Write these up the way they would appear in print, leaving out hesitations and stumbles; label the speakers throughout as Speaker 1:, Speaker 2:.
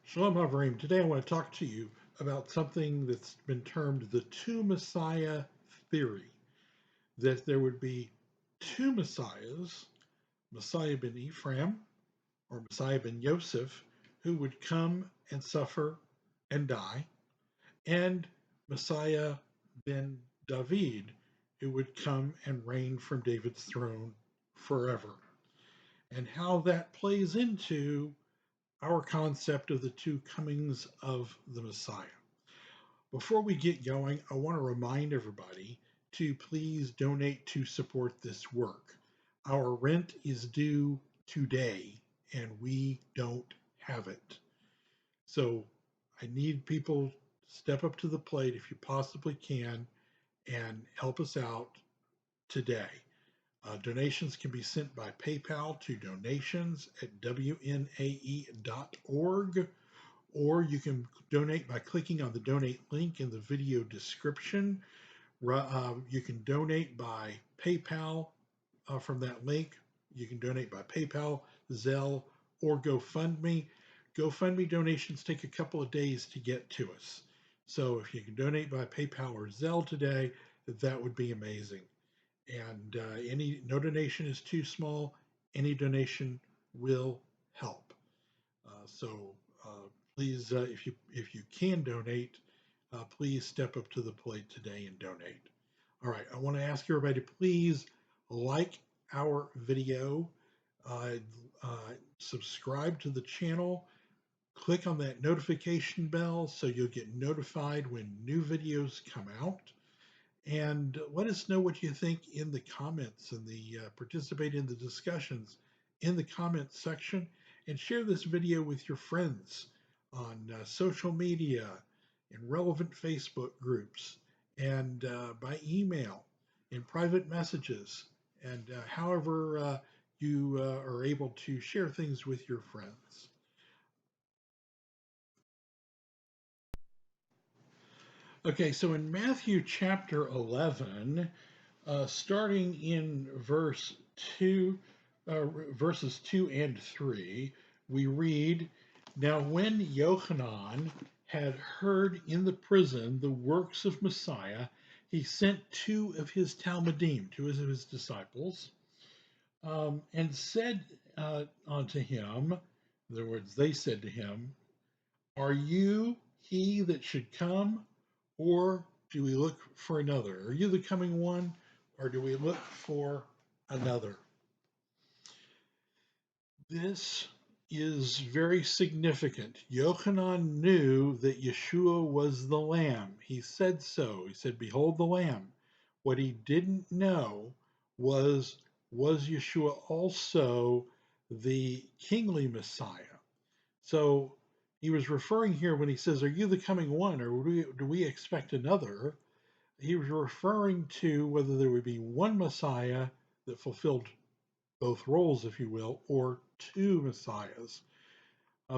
Speaker 1: Shalom Havreim. Today I want to talk to you about something that's been termed the two Messiah theory. That there would be two Messiahs, Messiah ben Ephraim or Messiah ben Yosef, who would come and suffer and die, and Messiah ben David, who would come and reign from David's throne forever. And how that plays into our concept of the two comings of the Messiah. Before we get going, I want to remind everybody to please donate to support this work. Our rent is due today and we don't have it. So I need people to step up to the plate if you possibly can and help us out today. Donations can be sent by PayPal to donations@wnae.org, or you can donate by clicking on the donate link in the video description. You can donate by PayPal from that link. You can donate by PayPal, Zelle, or GoFundMe. GoFundMe donations take a couple of days to get to us. So if you can donate by PayPal or Zelle today, that would be amazing. And no donation is too small. Any donation will help. So please, if you can donate, please step up to the plate today and donate. All right, I want to ask everybody to please like our video, uh, subscribe to the channel, click on that notification bell so you'll get notified when new videos come out. And let us know what you think in the comments and participate in the discussions in the comments section, and share this video with your friends on social media, in relevant Facebook groups, and by email, in private messages, and however you are able to share things with your friends. Okay, so in Matthew chapter 11, starting in verses 2 and 3, we read, "Now when Yochanan had heard in the prison the works of Messiah, he sent two of his Talmudim, two of his disciples, and said unto him," in other words, they said to him, "Are you he that should come, or do we look for another? Are you the coming one, or do we look for another?" This is very significant. Yochanan knew that Yeshua was the Lamb. He said so. He said, "Behold the Lamb." What he didn't know was Yeshua also the kingly Messiah? So he was referring here when he says, "Are you the coming one, or do we expect another?" He was referring to whether there would be one Messiah that fulfilled both roles, if you will, or two Messiahs.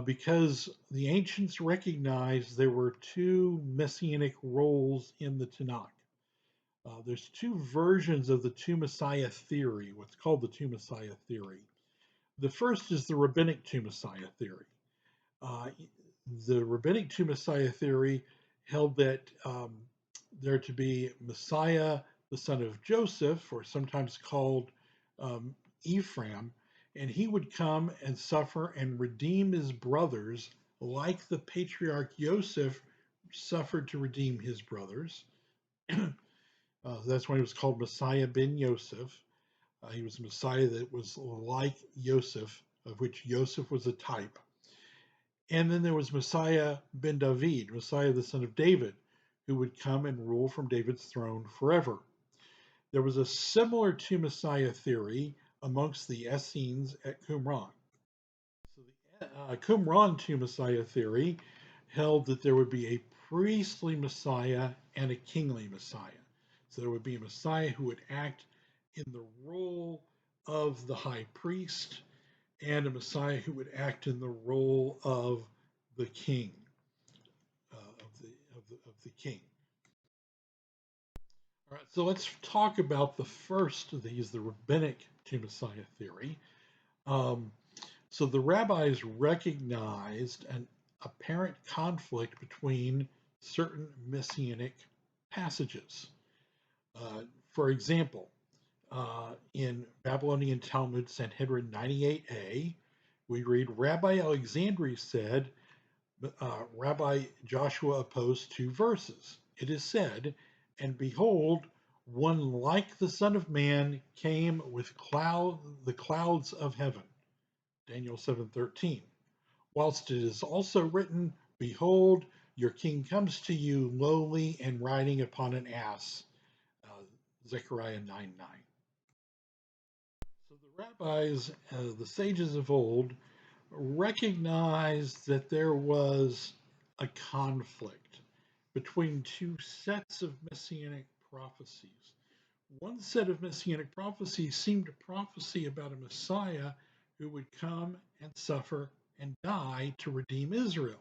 Speaker 1: Because the ancients recognized there were two messianic roles in the Tanakh. There's two versions of the two Messiah theory, what's called the two Messiah theory. The first is the rabbinic two Messiah theory. The rabbinic two Messiah theory held that there to be Messiah, the son of Joseph, or sometimes called Ephraim, and he would come and suffer and redeem his brothers like the patriarch Joseph suffered to redeem his brothers. That's why he was called Messiah ben Yosef. He was a Messiah that was like Joseph, of which Joseph was a type. And then there was Messiah ben David, Messiah the son of David, who would come and rule from David's throne forever. There was a similar two Messiah theory amongst the Essenes at Qumran. So the Qumran two Messiah theory held that there would be a priestly Messiah and a kingly Messiah. So there would be a Messiah who would act in the role of the high priest, and a Messiah who would act in the role of the king, of the king. All right, so let's talk about the first of these, the rabbinic two Messiah theory. So the rabbis recognized apparent conflict between certain messianic passages. Uh, for example, in Babylonian Talmud Sanhedrin 98a, we read Rabbi Alexandri said, Rabbi Joshua opposed two verses. It is said, and behold, one like the Son of Man came with the clouds of heaven. Daniel 7:13. Whilst it is also written, behold, your king comes to you lowly and riding upon an ass. Uh, Zechariah 9:9. So the rabbis, the sages of old, recognized that there was a conflict between two sets of messianic prophecies. One set of messianic prophecies seemed to prophesy about a Messiah who would come and suffer and die to redeem Israel.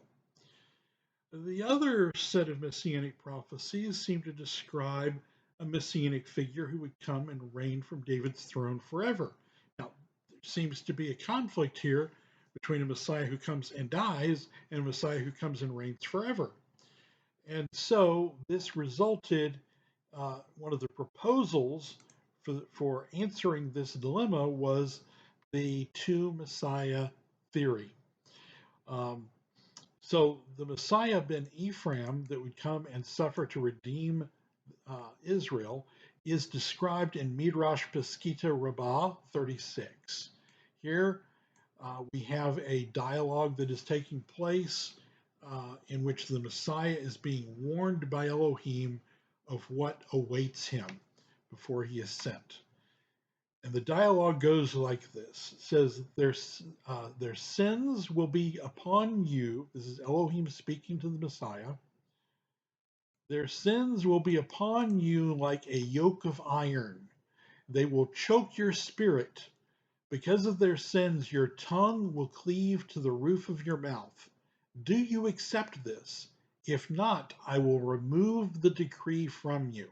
Speaker 1: The other set of messianic prophecies seemed to describe a messianic figure who would come and reign from David's throne forever. Now, there seems to be a conflict here between a Messiah who comes and dies and a Messiah who comes and reigns forever. And so this resulted, one of the proposals for answering this dilemma was the two Messiah theory. Um, so the Messiah ben Ephraim that would come and suffer to redeem Israel is described in Midrash Pesachita Rabbah 36. Here we have a dialogue that is taking place in which the Messiah is being warned by Elohim of what awaits him before he is sent. And the dialogue goes like this. It says, their sins will be upon you. This is Elohim speaking to the Messiah. Their sins will be upon you like a yoke of iron. They will choke your spirit. Because of their sins, your tongue will cleave to the roof of your mouth. Do you accept this? If not, I will remove the decree from you.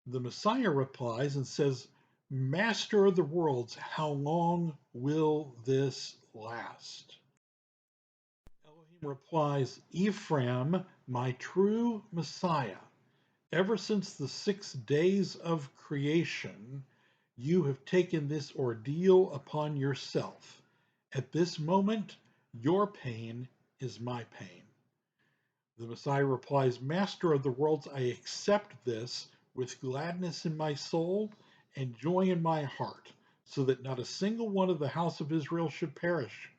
Speaker 1: The Messiah replies and says, Master of the worlds, how long will this last? Elohim replies, Ephraim, my true Messiah, ever since the 6 days of creation, you have taken this ordeal upon yourself. At this moment, your pain is my pain. The Messiah replies, Master of the worlds, I accept this with gladness in my soul and joy in my heart, so that not a single one of the house of Israel should perish.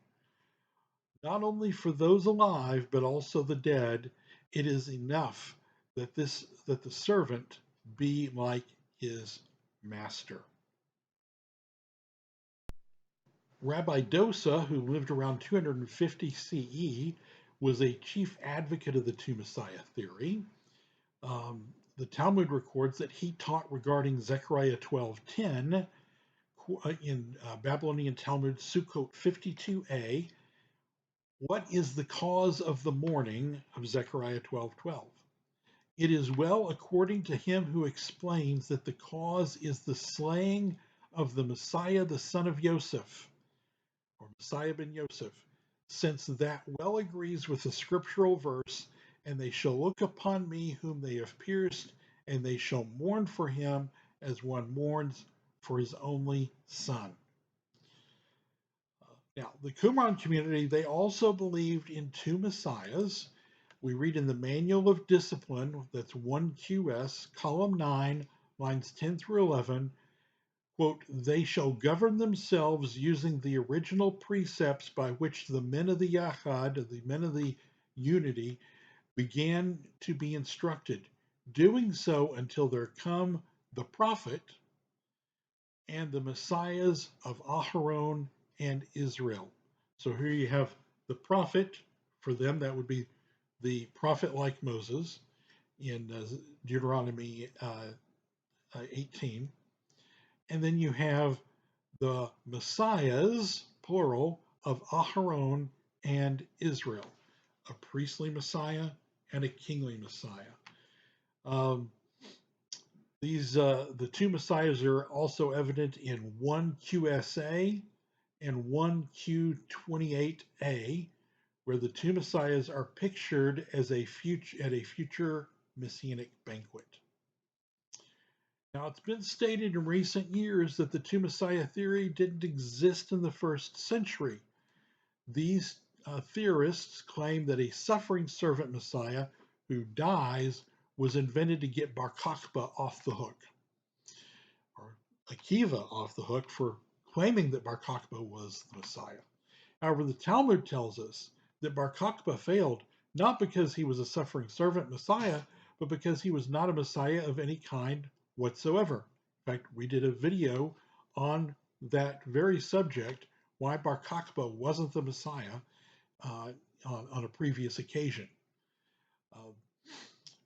Speaker 1: Not only for those alive, but also the dead, it is enough that the servant be like his master. Rabbi Dosa, who lived around 250 CE, was a chief advocate of the two Messiah theory. The Talmud records that he taught regarding Zechariah 12:10 in Babylonian Talmud Sukkot 52a. What is the cause of the mourning of Zechariah 12:12? It is well according to him who explains that the cause is the slaying of the Messiah, the son of Joseph, or Messiah ben Yosef, since that well agrees with the scriptural verse, and they shall look upon me whom they have pierced, and they shall mourn for him as one mourns for his only son. Now, the Qumran community, they also believed in two messiahs. We read in the Manual of Discipline, that's 1QS, column 9, lines 10 through 11, quote, they shall govern themselves using the original precepts by which the men of the Yachad, the men of the unity, began to be instructed, doing so until there come the prophet and the messiahs of Aharon and Israel. So here you have the prophet, for them that would be the prophet like Moses in Deuteronomy 18. And then you have the messiahs, plural, of Aharon and Israel, a priestly messiah and a kingly messiah. The two messiahs are also evident in 1 QSA and 1 Q28A, where the two messiahs are pictured as at a future messianic banquet. Now, it's been stated in recent years that the two messiah theory didn't exist in the first century. These theorists claim that a suffering servant messiah who dies was invented to get Bar Kokhba off the hook, or Akiva off the hook for claiming that Bar Kokhba was the messiah. However, the Talmud tells us that Bar Kokhba failed not because he was a suffering servant messiah, but because he was not a messiah of any kind whatsoever. In fact, we did a video on that very subject, why Bar Kokhba wasn't the messiah, on a previous occasion. Uh,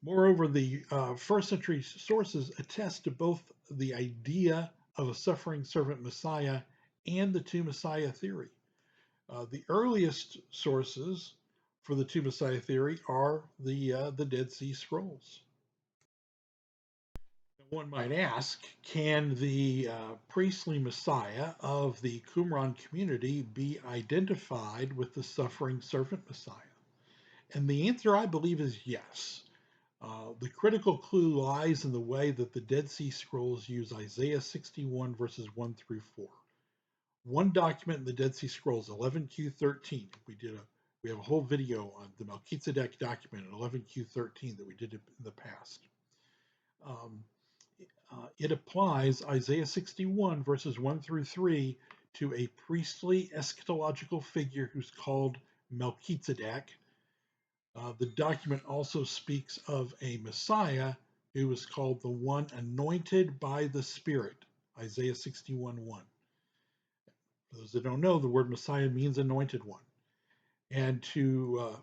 Speaker 1: Moreover, the first century sources attest to both the idea of a suffering servant messiah and the two messiah theory. The earliest sources for the two messiah theory are the Dead Sea Scrolls. One might ask, can the priestly messiah of the Qumran community be identified with the suffering servant messiah? And the answer, I believe, is yes. The critical clue lies in the way that the Dead Sea Scrolls use Isaiah 61 verses 1 through 4. One document in the Dead Sea Scrolls, 11Q13, we have a whole video on the Melchizedek document in 11Q13 that we did in the past. It applies Isaiah 61 verses 1 through 3 to a priestly eschatological figure who's called Melchizedek. The document also speaks of a Messiah who is called the one anointed by the Spirit, Isaiah 61:1. For those that don't know, the word Messiah means anointed one. And to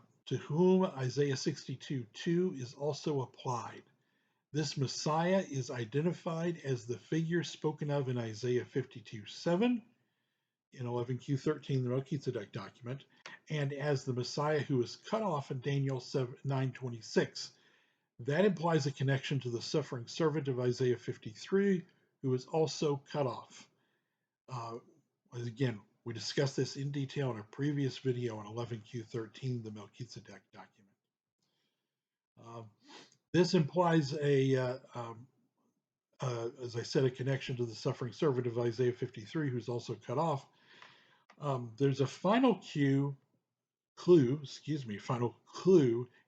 Speaker 1: whom Isaiah 62:2 is also applied. This Messiah is identified as the figure spoken of in Isaiah 52:7, in 11Q13, the Melchizedek document, and as the Messiah who is cut off in Daniel 9:26. That implies a connection to the suffering servant of Isaiah 53, who is also cut off. Again, we discussed this in detail in a previous video on 11Q13, the Melchizedek document. This implies as I said, a connection to the suffering servant of Isaiah 53, who's also cut off. There's a final clue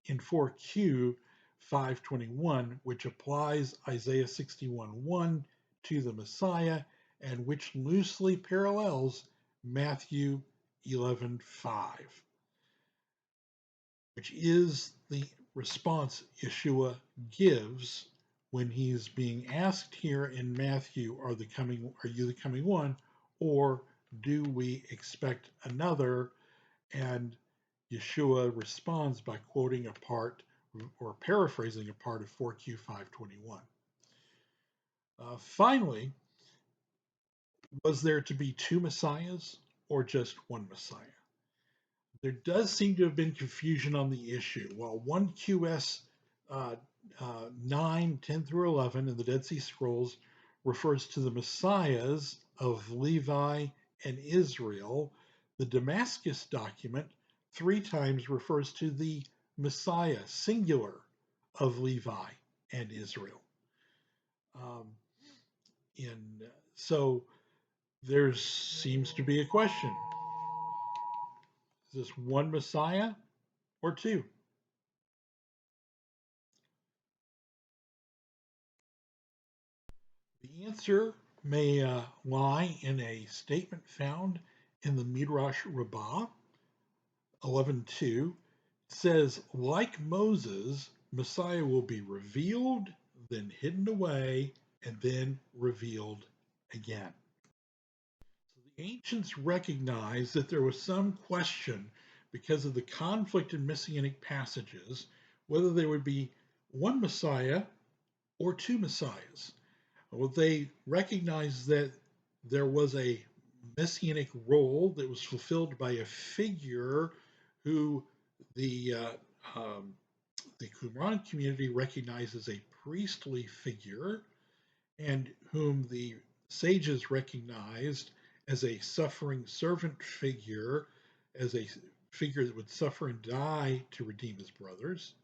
Speaker 1: in 4Q 521, which applies Isaiah 61:1 to the Messiah, and which loosely parallels Matthew 11:5, which is the response Yeshua gives when he's being asked here in Matthew, are you the coming one, or do we expect another? And Yeshua responds by quoting a part or paraphrasing a part of 4Q 521. Finally, was there to be two messiahs or just one messiah? There does seem to have been confusion on the issue. While 1QS 9, 10 through 11 in the Dead Sea Scrolls refers to the messiahs of Levi and Israel, the Damascus document 3 times refers to the Messiah, singular, of Levi and Israel. So there seems to be a question. Is this one Messiah or two? The answer may lie in a statement found in the Midrash Rabbah 11:2. It says, like Moses, Messiah will be revealed, then hidden away, and then revealed again. So the ancients recognized that there was some question because of the conflict in Messianic passages, whether there would be one Messiah or two Messiahs. Well, they recognized that there was a Messianic role that was fulfilled by a figure who the Qumran community recognized as a priestly figure, and whom the sages recognized as a suffering servant figure, as a figure that would suffer and die to redeem his brothers,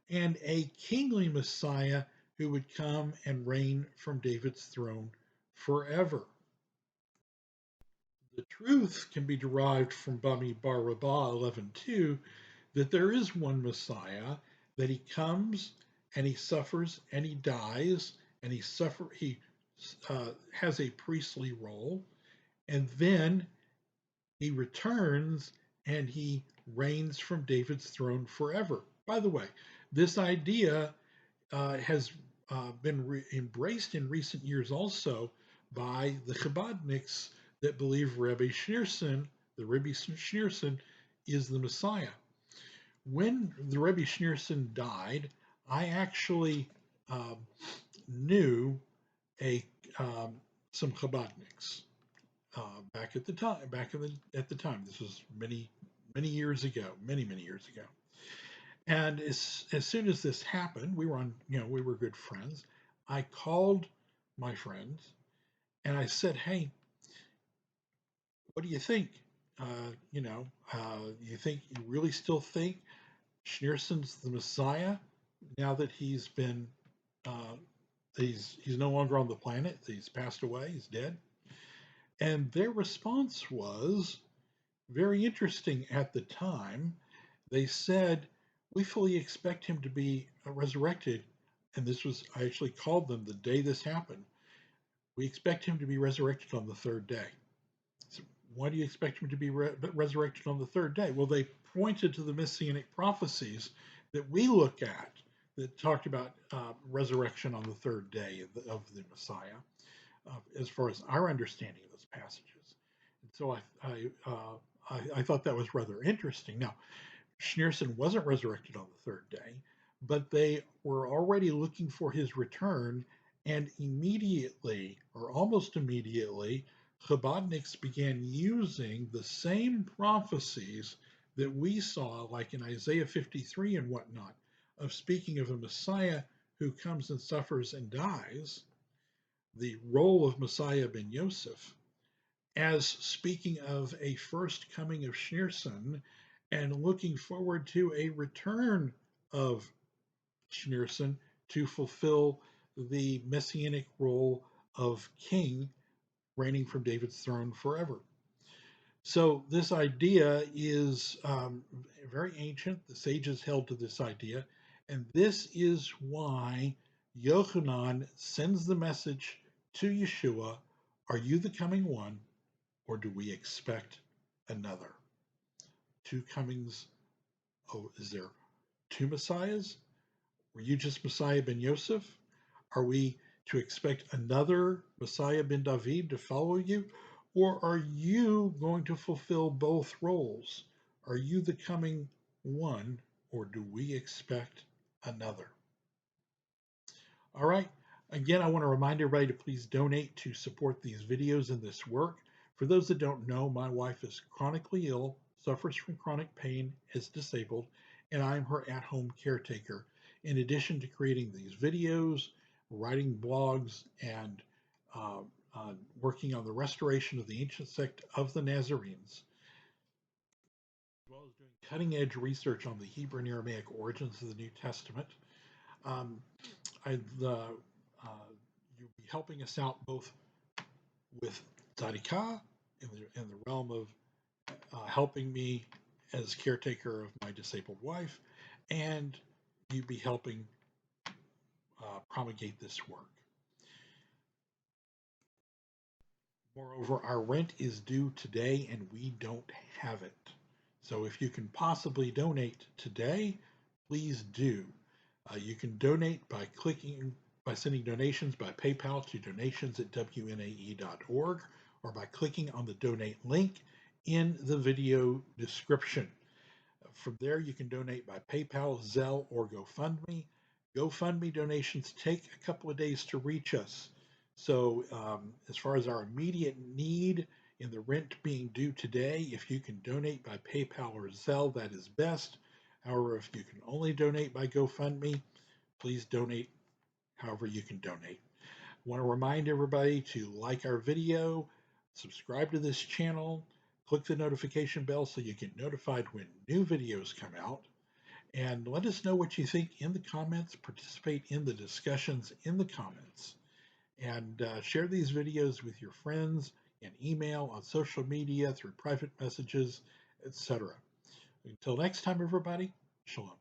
Speaker 1: and a kingly Messiah who would come and reign from David's throne forever. The truth can be derived from Bami Bar Rabbah 11:2 that there is one Messiah, that he comes and he suffers and he dies and he has a priestly role, and then he returns and he reigns from David's throne forever. By the way, this idea has been embraced in recent years also by the Chabadniks that believe Rabbi Schneerson, is the Messiah. When the Rebbe Schneerson died, I actually um, knew a some Chabadniks back at the time. At the time, this was many years ago, many years ago. And as soon as this happened, we were on, we were good friends. I called my friends and I said, "Hey, what do you think? You really still think Schneerson's the Messiah now that uh, he's no longer on the planet. He's passed away. He's dead." And their response was very interesting at the time. They said, "We fully expect him to be resurrected." And this was, I actually called them the day this happened. "We expect him to be resurrected on the third day." So why do you expect him to be resurrected on the third day? Well, they pointed to the Messianic prophecies that we look at that talked about resurrection on the third day of the Messiah, as far as our understanding of those passages. And so I thought that was rather interesting. Now, Schneerson wasn't resurrected on the third day, but they were already looking for his return, and immediately, or almost immediately, Chabadniks began using the same prophecies that we saw, like in Isaiah 53 and whatnot, of speaking of a Messiah who comes and suffers and dies, the role of Messiah ben Yosef, as speaking of a first coming of Schneerson and looking forward to a return of Schneerson to fulfill the messianic role of king reigning from David's throne forever. So this idea is very ancient. The sages held to this idea, and this is why Yochanan sends the message to Yeshua, "Are you the coming one, or do we expect another?" Two comings. Oh, is there two messiahs? Were you just Messiah ben Yosef? Are we to expect another Messiah ben David to follow you? Or are you going to fulfill both roles? Are you the coming one, or do we expect another? All right. Again, I want to remind everybody to please donate to support these videos and this work. For those that don't know, my wife is chronically ill, suffers from chronic pain, is disabled, and I'm her at-home caretaker. In addition to creating these videos, writing blogs, and uh, working on the restoration of the ancient sect of the Nazarenes, as well as doing cutting-edge research on the Hebrew and Aramaic origins of the New Testament. Um, you'll be helping us out both with Tzadikah in the realm of helping me as caretaker of my disabled wife, and you'd be helping promulgate this work. Moreover, our rent is due today and we don't have it. So if you can possibly donate today, please do. You can donate by sending donations by PayPal to donations@wnae.org, or by clicking on the donate link in the video description. From there, you can donate by PayPal, Zelle, or GoFundMe. GoFundMe donations take a couple of days to reach us. So as far as our immediate need in the rent being due today, if you can donate by PayPal or Zelle, that is best. However, if you can only donate by GoFundMe, please donate however you can donate. I want to remind everybody to like our video, subscribe to this channel, Click the notification bell so you get notified when new videos come out. And let us know what you think in the comments. Participate in the discussions in the comments. And share these videos with your friends in email, on social media, through private messages, etc. Until next time, everybody, shalom.